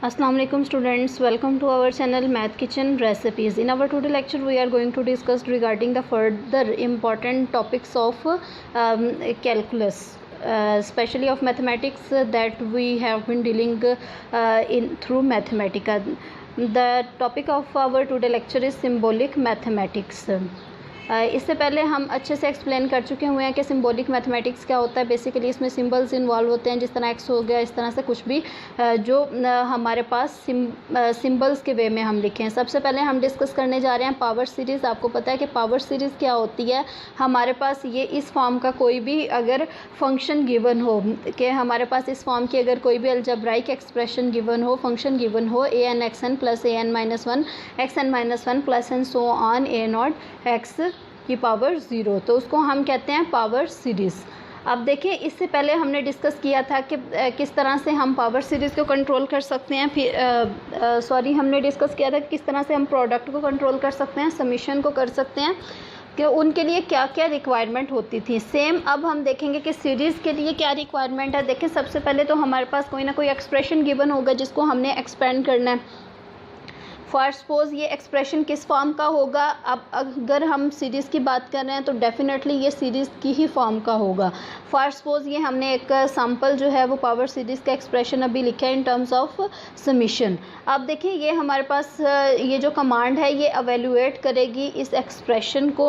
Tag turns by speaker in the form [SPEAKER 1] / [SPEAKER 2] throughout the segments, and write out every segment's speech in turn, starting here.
[SPEAKER 1] Assalamu alaikum students, welcome to our channel Math Kitchen Recipes. In our today lecture we are going to discuss regarding the further important topics of calculus, especially of mathematics that we have been dealing in through Mathematica. The topic of our today lecture is symbolic mathematics. इससे पहले हम अच्छे से explain कर चुके हुए हैं कि सिंबॉलिक मैथमेटिक्स क्या होता है। बेसिकली इसमें सिंबल्स इन्वॉल्व होते हैं, जिस तरह एक्स हो गया, इस तरह से कुछ भी जो हमारे पास सिंबल्स के वे में हम लिखें। सबसे पहले हम डिस्कस करने जा रहे हैं पावर सीरीज़। आपको पता है कि पावर सीरीज़ क्या होती है। हमारे पास ये इस फॉर्म का कोई भी अगर फंक्शन गिवन हो, कि हमारे पास इस फॉर्म की अगर कोई भी अलजेब्राइक एक्सप्रेशन गिवन हो, फंक्शन गिवन हो, a n x n plus a n minus one x n minus one plus and so on a nought x की पावर 0, तो उसको हम कहते हैं पावर सीरीज़। अब देखिए, इससे पहले हमने डिस्कस किया था कि किस तरह से हम पावर सीरीज़ को कंट्रोल कर सकते हैं। फिर हमने डिस्कस किया था कि किस तरह से हम प्रोडक्ट को कंट्रोल कर सकते हैं, समीशन को कर सकते हैं, कि उनके लिए क्या क्या रिक्वायरमेंट होती थी। सेम अब हम देखेंगे कि सीरीज़ के लिए क्या रिक्वायरमेंट है। देखिए, सबसे पहले तो हमारे पास कोई ना कोई एक्सप्रेशन गिवन होगा जिसको हमने एक्सपेंड करना है। फॉर सपोज ये एक्सप्रेशन किस फॉर्म का होगा। अब अगर हम सीरीज़ की बात कर रहे हैं तो डेफिनेटली ये सीरीज़ की ही फॉर्म का होगा। फॉर सपोज ये हमने एक सैम्पल जो है वो पावर सीरीज़ का एक्सप्रेशन अभी लिखा है इन टर्म्स ऑफ समीशन। अब देखिए, ये हमारे पास ये जो कमांड है ये एवेल्यूएट करेगी इस एक्सप्रेशन को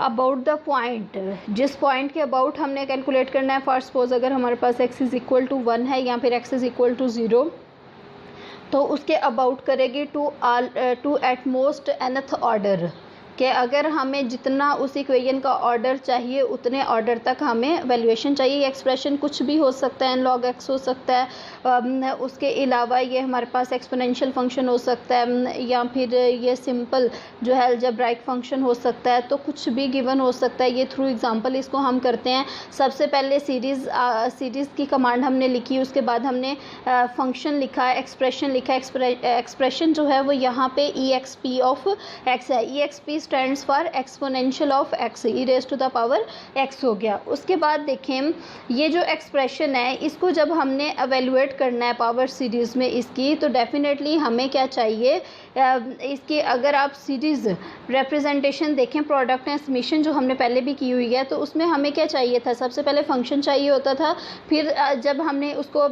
[SPEAKER 1] अबाउट द पॉइंट, जिस पॉइंट के अबाउट हमने कैलकुलेट करना है। फॉर सपोज अगर हमारे पास x इज़ इक्वल टू 1 है या फिर x इज़ इक्वल टू 0, तो उसके अबाउट करेगी to at most nth order, कि अगर हमें जितना उस इक्वेशन का ऑर्डर चाहिए उतने ऑर्डर तक हमें वैल्यूएशन चाहिए। एक्सप्रेशन कुछ भी हो सकता है, log x हो सकता है, उसके अलावा ये हमारे पास एक्सपोनेंशियल फंक्शन हो सकता है, या फिर ये सिंपल जो है अलजेब्राइक फंक्शन हो सकता है। तो कुछ भी गिवन हो सकता है। ये थ्रू एग्जांपल इसको हम करते हैं। सबसे पहले सीरीज़ की कमांड हमने लिखी, उसके बाद हमने फंक्शन लिखा, एक्सप्रेशन लिखा। एक्सप्रेशन जो है वो यहाँ पे EXP ऑफ x है। EXP stands for exponential of x, e raise to the power x हो गया। उसके बाद देखें, ये जो एक्सप्रेशन है इसको जब हमने एवेल्यूएट करना है पावर सीरीज़ में इसकी, तो डेफिनेटली हमें क्या चाहिए इसकी। अगर आप सीरीज़ रिप्रेजेंटेशन देखें, प्रोडक्ट एंड समीशन जो हमने पहले भी की हुई है, तो उसमें हमें क्या चाहिए था। सबसे पहले फंक्शन चाहिए होता था, फिर जब हमने उसको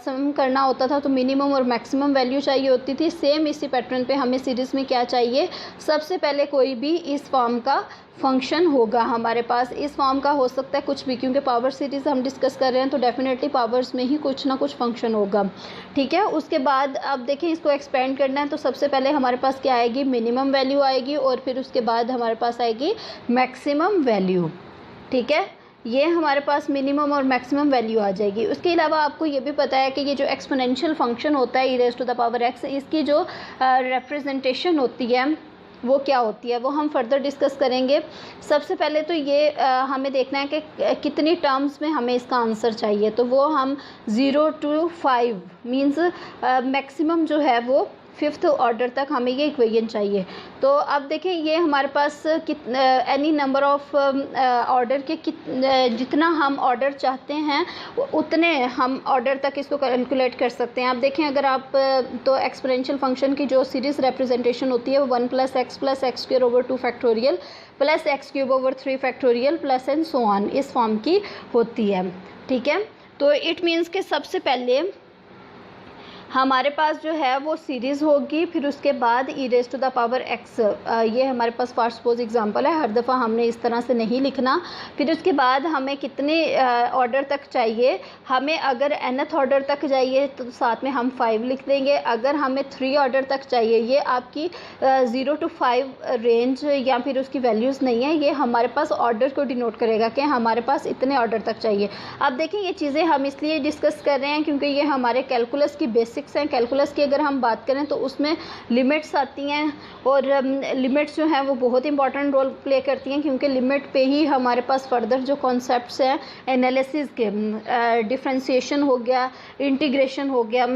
[SPEAKER 1] सम करना होता था तो मिनिमम और मैक्सिमम वैल्यू चाहिए होती थी। सेम इसी पैटर्न पे हमें सीरीज़ में क्या चाहिए, सबसे पहले कोई भी इस फॉर्म का फंक्शन होगा हमारे पास। इस फॉर्म का हो सकता है कुछ भी, क्योंकि पावर सीरीज़ हम डिस्कस कर रहे हैं तो डेफिनेटली पावर्स में ही कुछ ना कुछ फंक्शन होगा। ठीक है। उसके बाद अब देखें, इसको एक्सपेंड करना है तो सबसे पहले हमारे पास क्या आएगी, मिनिमम वैल्यू आएगी, और फिर उसके बाद हमारे पास आएगी मैक्सिमम वैल्यू। ठीक है, ये हमारे पास मिनिमम और मैक्सिमम वैल्यू आ जाएगी। उसके अलावा आपको ये भी पता है कि ये जो एक्सपोनेंशियल फंक्शन होता है, e raise to the power x, इसकी जो रिप्रेजेंटेशन होती है वो क्या होती है, वो हम फर्दर डिस्कस करेंगे। सबसे पहले तो ये हमें देखना है कि कितनी टर्म्स में हमें इसका आंसर चाहिए, तो वो हम 0 to 5 मीन्स मैक्सिमम जो है वो 5th ऑर्डर तक हमें ये इक्वेशन चाहिए। तो अब देखें, ये हमारे पास एनी नंबर ऑफ ऑर्डर के जितना हम ऑर्डर चाहते हैं उतने हम ऑर्डर तक इसको कैलकुलेट कर सकते हैं। आप देखें, अगर आप तो एक्सपोनेंशियल फंक्शन की जो सीरीज़ रिप्रेजेंटेशन होती है वो 1 + x square over 2 factorial plus x cube over 3 factorial plus and so on, इस फॉर्म की होती है। ठीक है, तो इट मीन्स के सबसे पहले हमारे पास जो है वो सीरीज़ होगी, फिर उसके बाद e raise to the power x। ये हमारे पास फॉर सपोज एग्जांपल है, हर दफ़ा हमने इस तरह से नहीं लिखना। फिर उसके बाद हमें कितने ऑर्डर तक चाहिए, हमें अगर nth ऑर्डर तक चाहिए तो साथ में हम 5 लिख देंगे। अगर हमें 3 ऑर्डर तक चाहिए, ये आपकी 0 to 5 रेंज या फिर उसकी वैल्यूज़ नहीं है, ये हमारे पास ऑर्डर को डिनोट करेगा कि हमारे पास इतने ऑर्डर तक चाहिए। अब देखिए, ये चीज़ें हम इसलिए डिस्कस कर रहे हैं क्योंकि ये हमारे कैलकुलस की बेसिक्स हैं। कैलकुलस की अगर हम बात करें तो उसमें लिमिट्स आती हैं, और लिमिट्स जो हैं वो बहुत इंपॉर्टेंट रोल प्ले करती हैं, क्योंकि लिमिट पे ही हमारे पास फर्दर जो कॉन्सेप्ट्स हैं एनालिसिस के, डिफरेंशिएशन हो गया, इंटीग्रेशन हो गया,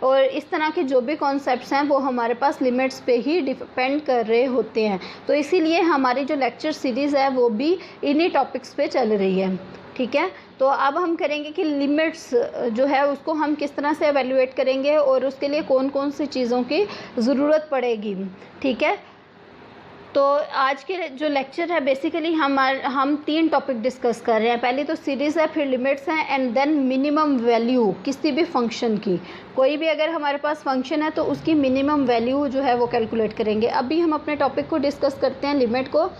[SPEAKER 1] और इस तरह के जो भी कॉन्सेप्ट्स हैं वो हमारे पास लिमिट्स पे ही डिपेंड कर रहे होते हैं। तो इसीलिए हमारी जो लेक्चर सीरीज़ है वो भी इन्हीं टॉपिक्स पे चल रही है। ठीक है। तो अब हम करेंगे कि लिमिट्स जो है उसको हम किस तरह से एवेल्युएट करेंगे और उसके लिए कौन कौन सी चीज़ों की ज़रूरत पड़ेगी, ठीक है। तो आज के जो लेक्चर है बेसिकली हम 3 टॉपिक डिस्कस कर रहे हैं। पहले तो सीरीज़ है, फिर लिमिट्स हैं, एंड देन मिनिमम वैल्यू किसी भी फंक्शन की। कोई भी अगर हमारे पास फंक्शन है तो उसकी मिनिमम वैल्यू जो है वो कैलकुलेट करेंगे। अभी हम अपने टॉपिक को डिस्कस करते हैं लिमिट को,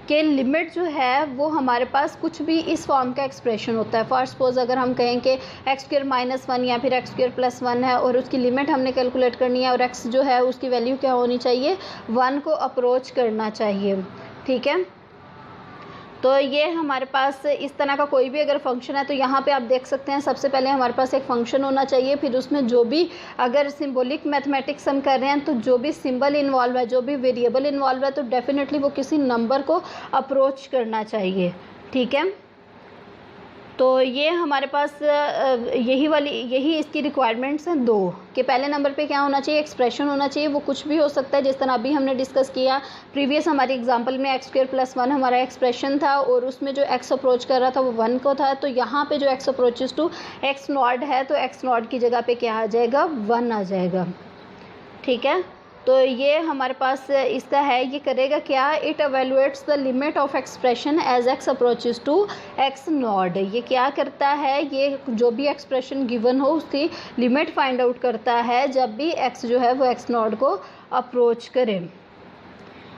[SPEAKER 1] कि लिमिट जो है वो हमारे पास कुछ भी इस फॉर्म का एक्सप्रेशन होता है। फॉर सपोज अगर हम कहें कि x² - 1 या फिर x² + 1 है और उसकी लिमिट हमने कैलकुलेट करनी है और x जो है उसकी वैल्यू क्या होनी चाहिए, 1 को अप्रोच करना चाहिए, ठीक है। तो ये हमारे पास इस तरह का कोई भी अगर फंक्शन है तो यहाँ पे आप देख सकते हैं सबसे पहले हमारे पास एक फंक्शन होना चाहिए, फिर उसमें जो भी अगर सिंबॉलिक मैथमेटिक्स हम कर रहे हैं तो जो भी सिंबल इन्वॉल्व है, जो भी वेरिएबल इन्वॉल्व है, तो डेफिनेटली वो किसी नंबर को अप्रोच करना चाहिए, ठीक है। तो ये हमारे पास यही इसकी रिक्वायरमेंट्स हैं 2, कि पहले नंबर पे क्या होना चाहिए, एक्सप्रेशन होना चाहिए। वो कुछ भी हो सकता है, जिस तरह अभी हमने डिस्कस किया प्रीवियस हमारी एग्जांपल में x² + 1 हमारा एक्सप्रेशन था और उसमें जो x अप्रोच कर रहा था वो 1 को था। तो यहाँ पे जो x अप्रोचेस टू x0 है तो x0 की जगह पे क्या आ जाएगा, 1 आ जाएगा, ठीक है। तो ये हमारे पास इसका है, ये करेगा क्या, it evaluates the limit of expression as x approaches to x0। ये क्या करता है, ये जो भी एक्सप्रेशन गिवन हो उसकी लिमिट फाइंड आउट करता है जब भी x जो है वो x0 को अप्रोच करे।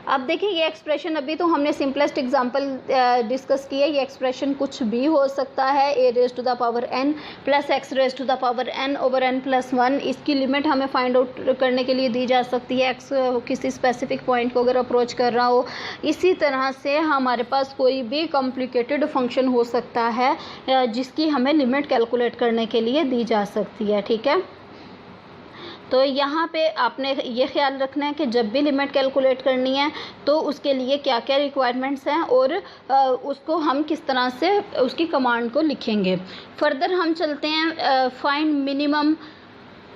[SPEAKER 1] अब देखिए ये एक्सप्रेशन, अभी तो हमने सिंपलेस्ट एग्जांपल डिस्कस किया। ये एक्सप्रेशन कुछ भी हो सकता है, a⁴n + x⁴n/n/n+1। इसकी लिमिट हमें फाइंड आउट करने के लिए दी जा सकती है, x किसी स्पेसिफिक पॉइंट को अगर अप्रोच कर रहा हो। इसी तरह से हमारे पास कोई भी कॉम्प्लिकेटेड फंक्शन हो सकता है जिसकी हमें लिमिट कैलकुलेट करने के लिए दी जा सकती है, ठीक है। तो यहाँ पे आपने ये ख्याल रखना है कि जब भी लिमिट कैलकुलेट करनी है तो उसके लिए क्या क्या रिक्वायरमेंट्स हैं और उसको हम किस तरह से उसकी कमांड को लिखेंगे। फर्दर हम चलते हैं find minimum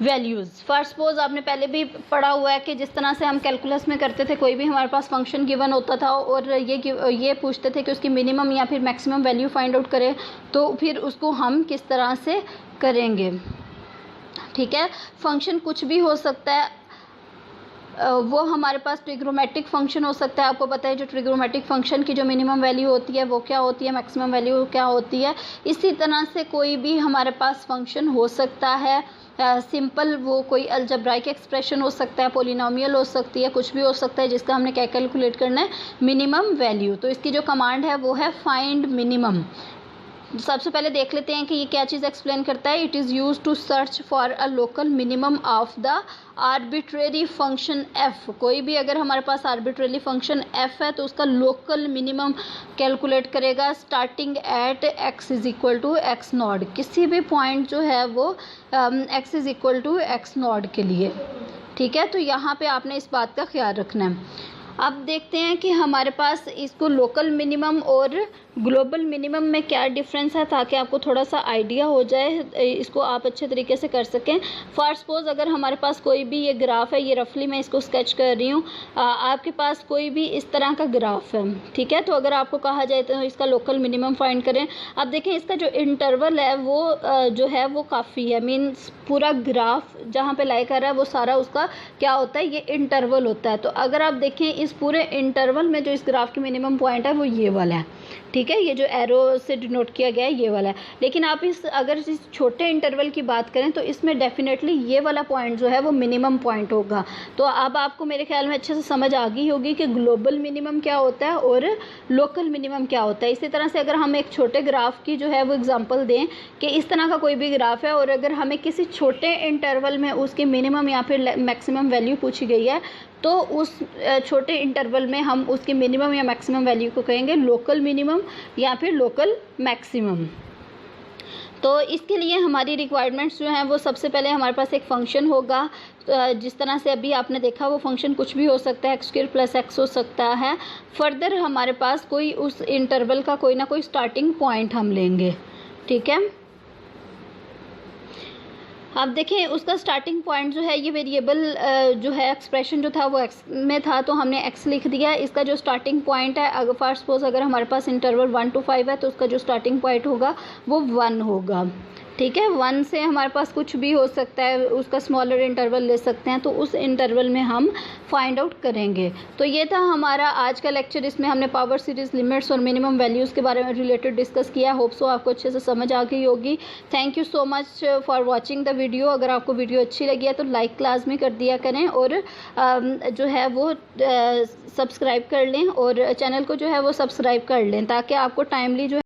[SPEAKER 1] values. For suppose आपने पहले भी पढ़ा हुआ है कि जिस तरह से हम कैलकुलस में करते थे, कोई भी हमारे पास फंक्शन गिवन होता था और ये पूछते थे कि उसकी मिनिमम या फिर मैक्सिमम वैल्यू फाइंड आउट करें, तो फिर उसको हम किस तरह से करेंगे, ठीक है। फंक्शन कुछ भी हो सकता है, वो हमारे पास ट्रिग्नोमेट्रिक फंक्शन हो सकता है। आपको पता है जो ट्रिग्नोमेट्रिक फंक्शन की जो मिनिमम वैल्यू होती है वो क्या होती है, मैक्सिमम वैल्यू क्या होती है। इसी तरह से कोई भी हमारे पास फंक्शन हो सकता है, सिंपल वो कोई अलजेब्राइक एक्सप्रेशन हो सकता है, पोलिनोमियल हो सकती है, कुछ भी हो सकता है जिसका हमने क्या कैलकुलेट करना है, मिनिमम वैल्यू। तो इसकी जो कमांड है वो है फाइंड मिनिमम। सबसे पहले देख लेते हैं कि ये क्या चीज़ एक्सप्लेन करता है। It is use to search for a local minimum of the arbitrary function f। कोई भी अगर हमारे पास आर्बिट्रेरी फंक्शन f है तो उसका लोकल मिनिमम कैलकुलेट करेगा स्टार्टिंग एट x = x0। किसी भी पॉइंट जो है वो x = x0 के लिए, ठीक है। तो यहाँ पे आपने इस बात का ख्याल रखना है। अब देखते हैं कि हमारे पास इसको लोकल मिनिमम और ग्लोबल मिनिमम में क्या डिफरेंस है, ताकि आपको थोड़ा सा आइडिया हो जाए, इसको आप अच्छे तरीके से कर सकें। फॉर सपोज अगर हमारे पास कोई भी ये ग्राफ है, ये रफली मैं इसको स्केच कर रही हूँ, आपके पास कोई भी इस तरह का ग्राफ है, ठीक है। तो अगर आपको कहा जाए तो इसका लोकल मिनिमम फाइंड करें। अब देखें इसका जो इंटरवल है वो जो है वो काफ़ी है, मीन्स पूरा ग्राफ जहाँ पे लाई कर रहा है वो सारा उसका क्या होता है, ये इंटरवल होता है। तो अगर आप देखें इस पूरे इंटरवल में जो इस ग्राफ की मिनिमम पॉइंट है वो ये वाला है, ठीक है। ये जो एरो से डिनोट किया गया है ये वाला है। लेकिन आप अगर इस छोटे इंटरवल की बात करें तो इसमें डेफिनेटली ये वाला पॉइंट जो है वो मिनिमम पॉइंट होगा। तो अब आपको मेरे ख्याल में अच्छे से समझ आ गई होगी कि ग्लोबल मिनिमम क्या होता है और लोकल मिनिमम क्या होता है। इसी तरह से अगर हम एक छोटे ग्राफ की जो है वो एग्जांपल दें कि इस तरह का कोई भी ग्राफ है और अगर हमें किसी छोटे इंटरवल में उसकी मिनिमम या फिर मैक्सिमम वैल्यू पूछी गई है तो उस छोटे इंटरवल में हम उसकी मिनिमम या मैक्सिमम वैल्यू को कहेंगे लोकल मिनिमम या फिर लोकल मैक्सिमम। तो इसके लिए हमारी रिक्वायरमेंट्स जो हैं वो सबसे पहले हमारे पास एक फ़ंक्शन होगा। जिस तरह से अभी आपने देखा वो फंक्शन कुछ भी हो सकता है, x² + x हो सकता है। फर्दर हमारे पास कोई उस इंटरवल का कोई ना कोई स्टार्टिंग पॉइंट हम लेंगे, ठीक है। अब देखें उसका स्टार्टिंग पॉइंट जो है ये वेरिएबल जो है एक्सप्रेशन जो था वो एक्स में था, तो हमने एक्स लिख दिया। इसका जो स्टार्टिंग पॉइंट है, अगर फर्स्ट सपोज अगर हमारे पास इंटरवल 1 to 5 है तो उसका जो स्टार्टिंग पॉइंट होगा वो 1 होगा। ठीक है, 1 से हमारे पास कुछ भी हो सकता है, उसका स्मॉलर इंटरवल ले सकते हैं, तो उस इंटरवल में हम फाइंड आउट करेंगे। तो ये था हमारा आज का लेक्चर। इसमें हमने पावर सीरीज, लिमिट्स और मिनिमम वैल्यूज़ के बारे में रिलेटेड डिस्कस किया। होप सो आपको अच्छे से समझ आ गई होगी। Thank you so much for watching the video. अगर आपको वीडियो अच्छी लगी है तो लाइक लाजमी कर दिया करें, और जो है वो सब्सक्राइब कर लें, और चैनल को जो है वो सब्सक्राइब कर लें, ताकि आपको टाइमली जो